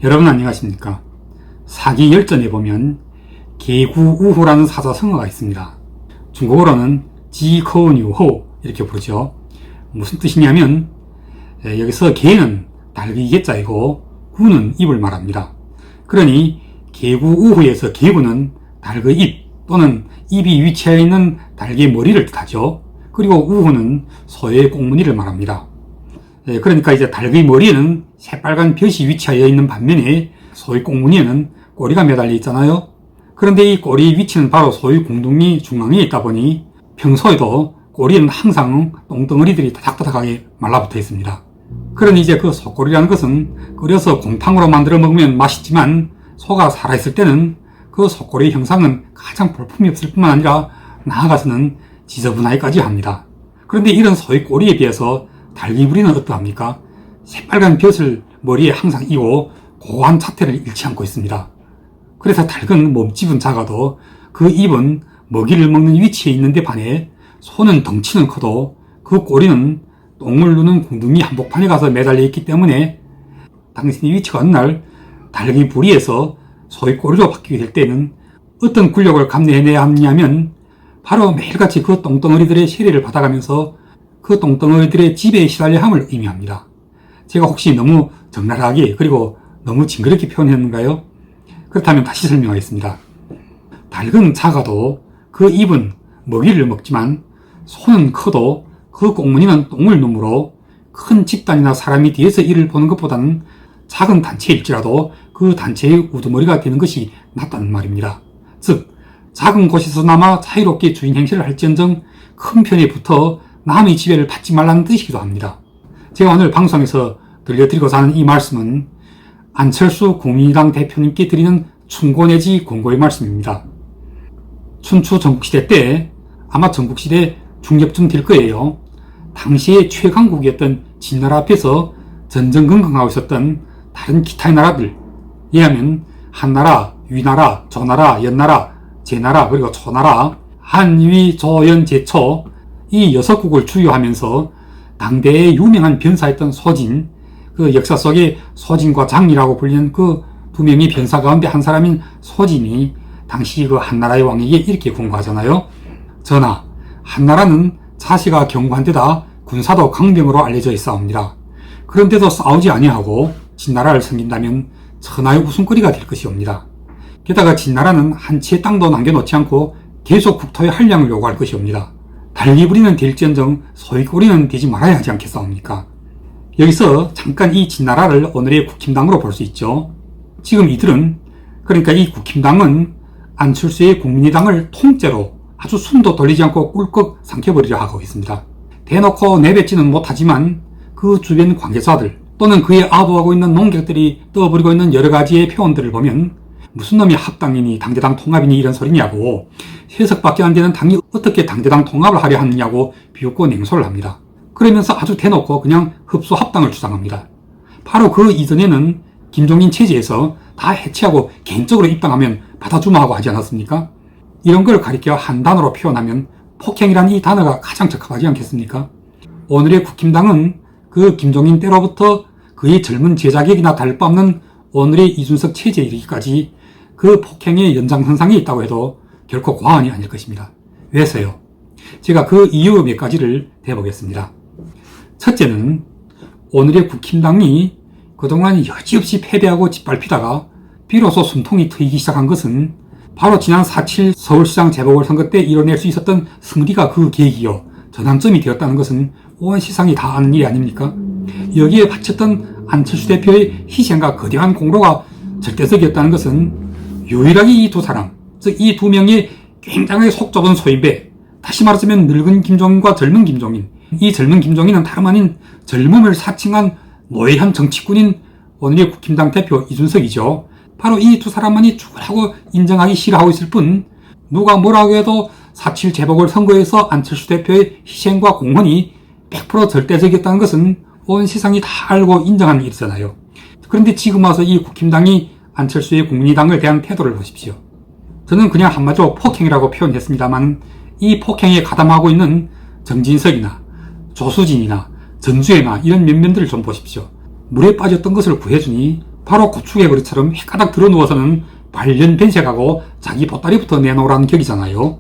여러분 안녕하십니까? 사기 열전에 보면 개구우호라는 사자성어가 있습니다. 중국어로는 지커뉴호 이렇게 부르죠. 무슨 뜻이냐면 여기서 개는 달기 개자이고 구는 입을 말합니다. 그러니 개구우호에서 개구는 달의 입 또는 입이 위치해 있는 달기의 머리를 뜻하죠. 그리고 우호는 소의 꽁무니를 말합니다. 그러니까 이제 달의 머리에는 새빨간 볕이 위치하여 있는 반면에 소의 꽁무니에는 꼬리가 매달려 있잖아요. 그런데 이 꼬리 위치는 바로 소의 공둥이 중앙에 있다 보니 평소에도 꼬리에는 항상 똥덩어리들이 다닥다닥하게 말라붙어 있습니다. 그러니 이제 그 소꼬리라는 것은 끓여서 곰탕으로 만들어 먹으면 맛있지만 소가 살아있을 때는 그 소꼬리의 형상은 가장 볼품이 없을 뿐만 아니라 나아가서는 지저분하기까지 합니다. 그런데 이런 소의 꼬리에 비해서 달기부리는 어떠합니까? 새빨간 볕을 머리에 항상 이고 고고한 자태를 잃지 않고 있습니다. 그래서 닭은 몸집은 작아도 그 입은 먹이를 먹는 위치에 있는데 반해 소는 덩치는 커도 그 꼬리는 똥을 누는 궁둥이 한복판에 가서 매달려 있기 때문에 당신의 위치가 어느 날 닭의 부리에서 소의 꼬리로 바뀌게 될 때는 어떤 굴욕을 감내해내야 하냐면 바로 매일같이 그 똥덩어리들의 세례를 받아가면서 그 똥덩어리들의 지배에 시달려 함을 의미합니다. 제가 혹시 너무 적나라하게 그리고 너무 징그럽게 표현했는가요? 그렇다면 다시 설명하겠습니다. 닭은 작아도 그 입은 먹이를 먹지만 소는 커도 그 꽁무니는 똥을 누므로 큰 집단이나 사람이 뒤에서 이를 보는 것보다는 작은 단체일지라도 그 단체의 우두머리가 되는 것이 낫다는 말입니다. 즉 작은 곳에서나마 자유롭게 주인 행세를 할지언정 큰 편에 붙어 남의 지배를 받지 말라는 뜻이기도 합니다. 제가 오늘 방송에서 들려드리고자 하는 이 말씀은 안철수 국민의당 대표님께 드리는 충고 내지 권고의 말씀입니다. 춘추 전국시대 때 아마 전국시대 중엽쯤 될 거예요. 당시의 최강국이었던 진나라 앞에서 전전긍긍하고 있었던 다른 기타의 나라들, 예하면 한나라, 위나라, 조나라, 연나라, 제나라, 그리고 초나라, 한, 위, 조, 연, 제초 이 6국을 주요하면서 당대의 유명한 변사였던 소진, 그 역사 속에 소진과 장이라고 불리는 그 두 명의 변사 가운데 한 사람인 소진이 당시 그 한나라의 왕에게 이렇게 권고하잖아요. 전하, 한나라는 자세가 견고한 데다 군사도 강병으로 알려져 있사옵니다. 그런데도 싸우지 아니하고 진나라를 섬긴다면 천하의 웃음거리가 될 것이옵니다. 게다가 진나라는 한 채의 땅도 남겨놓지 않고 계속 국토의 한량을 요구할 것이옵니다. 달기부리는 될지언정 소위꼬리는 되지 말아야 하지 않겠사옵니까? 여기서 잠깐 이 진나라를 오늘의 국힘당으로 볼 수 있죠. 지금 이들은, 그러니까 이 국힘당은 안철수의 국민의당을 통째로 아주 숨도 돌리지 않고 꿀꺽 삼켜버리려 하고 있습니다. 대놓고 내뱉지는 못하지만 그 주변 관계자들 또는 그의 아부하고 있는 농객들이 떠버리고 있는 여러 가지의 표현들을 보면 무슨 놈이 합당이니 당대당 통합이니 이런 소리냐고, 세석밖에 안 되는 당이 어떻게 당대당 통합을 하려 하느냐고 비웃고 냉소를 합니다. 그러면서 아주 대놓고 그냥 흡수 합당을 주장합니다. 바로 그 이전에는 김종인 체제에서 다 해체하고 개인적으로 입당하면 받아주마 하고 하지 않았습니까? 이런 걸 가리켜 한 단어로 표현하면 폭행이라는 이 단어가 가장 적합하지 않겠습니까? 오늘의 국힘당은 그 김종인 때로부터 그의 젊은 제자격이나 다를 바 없는 오늘의 이준석 체제에 이르기까지 그 폭행의 연장선상에 있다고 해도 결코 과언이 아닐 것입니다. 왜서요? 제가 그 이유 몇 가지를 대보겠습니다. 첫째는 오늘의 국힘당이 그동안 여지없이 패배하고 짓밟히다가 비로소 숨통이 트이기 시작한 것은 바로 지난 4.7 서울시장 재보궐선거 때 이뤄낼 수 있었던 승리가 그 계기요 전환점이 되었다는 것은 온 세상이 다 아는 일이 아닙니까? 여기에 바쳤던 안철수 대표의 희생과 거대한 공로가 절대적이었다는 것은 유일하게 이 두 사람, 즉 이 두 명의 굉장히 속 좁은 소인배, 다시 말하자면 늙은 김종인과 젊은 김종인, 이 젊은 김종인은 다름 아닌 젊음을 사칭한 노예한 정치꾼인 오늘의 국힘당 대표 이준석이죠. 바로 이 두 사람만이 죽으라고 인정하기 싫어하고 있을 뿐 누가 뭐라고 해도 4.7 재보궐선거에서 안철수 대표의 희생과 공헌이 100% 절대적이었다는 것은 온 세상이 다 알고 인정하는 일이잖아요. 그런데 지금 와서 이 국힘당이 안철수의 국민의당을 대한 태도를 보십시오. 저는 그냥 한마디로 폭행이라고 표현했습니다만 이 폭행에 가담하고 있는 정진석이나 조수진이나 전주애나 이런 면면들을 좀 보십시오. 물에 빠졌던 것을 구해주니 바로 고추개구리처럼 헷가닥 들어누워서는 발년 변색하고 자기 보따리부터 내놓으라는 격이잖아요.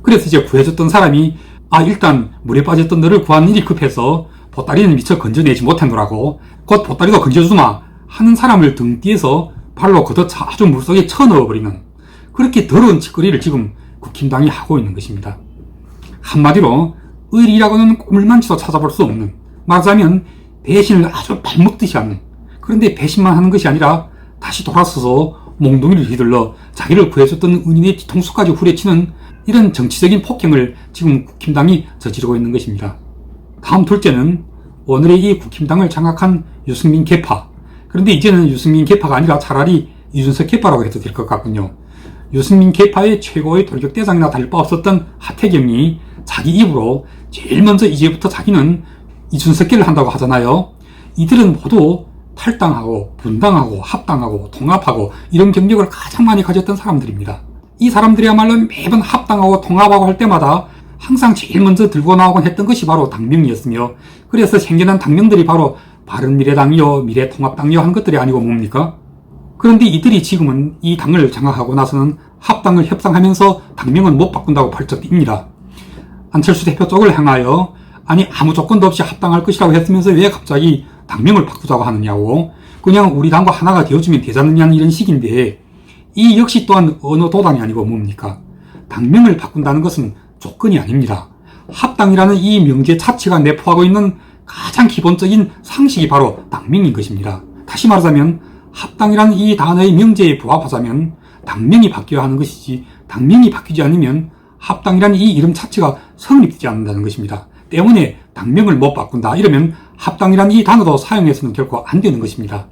그래서 이제 구해줬던 사람이 일단 물에 빠졌던 너를 구하는 일이 급해서 보따리는 미처 건져내지 못했노라고 곧 보따리도 건져주마 하는 사람을 등 뒤에서 발로 걷어차 아주 물속에 쳐넣어버리는 그렇게 더러운 짓거리를 지금 국힘당이 하고 있는 것입니다. 한마디로 의리라고는 꼬물만치도 찾아볼 수 없는, 말하자면 배신을 아주 밥 먹듯이 하는, 그런데 배신만 하는 것이 아니라 다시 돌아서서 몽둥이를 휘둘러 자기를 구해줬던 은인의 뒤통수까지 후려치는 이런 정치적인 폭행을 지금 국힘당이 저지르고 있는 것입니다. 다음 둘째는 오늘의 이 국힘당을 장악한 유승민 계파. 그런데 이제는 유승민 계파가 아니라 차라리 이준석 계파라고 해도 될 것 같군요. 유승민 계파의 최고의 돌격대장이나 다를 바 없었던 하태경이 자기 입으로 제일 먼저 이제부터 자기는 이준석계를 한다고 하잖아요. 이들은 모두 탈당하고 분당하고 합당하고 통합하고 이런 경력을 가장 많이 가졌던 사람들입니다. 이 사람들이야말로 매번 합당하고 통합하고 할 때마다 항상 제일 먼저 들고 나오곤 했던 것이 바로 당명이었으며, 그래서 생겨난 당명들이 바로 바른미래당이요 미래통합당이요 한 것들이 아니고 뭡니까? 그런데 이들이 지금은 이 당을 장악하고 나서는 합당을 협상하면서 당명은 못 바꾼다고 발적 뜁니다. 안철수 대표 쪽을 향하여 아무 조건도 없이 합당할 것이라고 했으면서 왜 갑자기 당명을 바꾸자고 하느냐고, 그냥 우리 당과 하나가 되어주면 되지 않느냐는 이런 식인데, 이 역시 또한 어느 도당이 아니고 뭡니까? 당명을 바꾼다는 것은 조건이 아닙니다. 합당이라는 이 명제 자체가 내포하고 있는 가장 기본적인 상식이 바로 당명인 것입니다. 다시 말하자면 합당이라는 이 단어의 명제에 부합하자면 당명이 바뀌어야 하는 것이지, 당명이 바뀌지 않으면 합당이라는 이 이름 자체가 성립되지 않는다는 것입니다. 때문에 당명을 못 바꾼다 이러면 합당이라는 이 단어도 사용해서는 결코 안 되는 것입니다.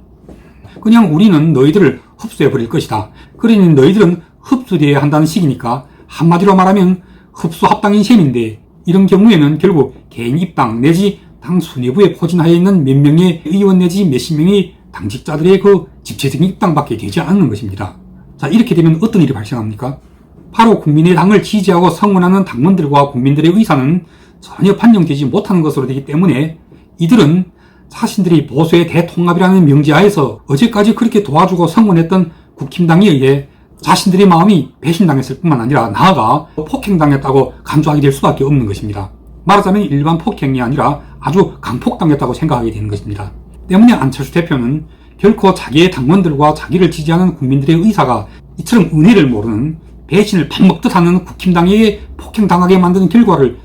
그냥 우리는 너희들을 흡수해버릴 것이다. 그러니 너희들은 흡수되어야 한다는 식이니까 한마디로 말하면 흡수합당인 셈인데, 이런 경우에는 결국 개인 입당 내지 당 수뇌부에 포진하여 있는 몇 명의 의원 내지 몇십 명의 당직자들의 그 집체적인 입당밖에 되지 않는 것입니다. 자, 이렇게 되면 어떤 일이 발생합니까? 바로 국민의당을 지지하고 성원하는 당원들과 국민들의 의사는 전혀 반영되지 못하는 것으로 되기 때문에 이들은 자신들이 보수의 대통합이라는 명제하에서 어제까지 그렇게 도와주고 성원했던 국힘당에 의해 자신들의 마음이 배신당했을 뿐만 아니라 나아가 폭행당했다고 간주하게 될 수밖에 없는 것입니다. 말하자면 일반 폭행이 아니라 아주 강폭당했다고 생각하게 되는 것입니다. 때문에 안철수 대표는 결코 자기의 당원들과 자기를 지지하는 국민들의 의사가 이처럼 은혜를 모르는 배신을 밥 먹듯 하는 국힘당에게 폭행당하게 만드는 결과를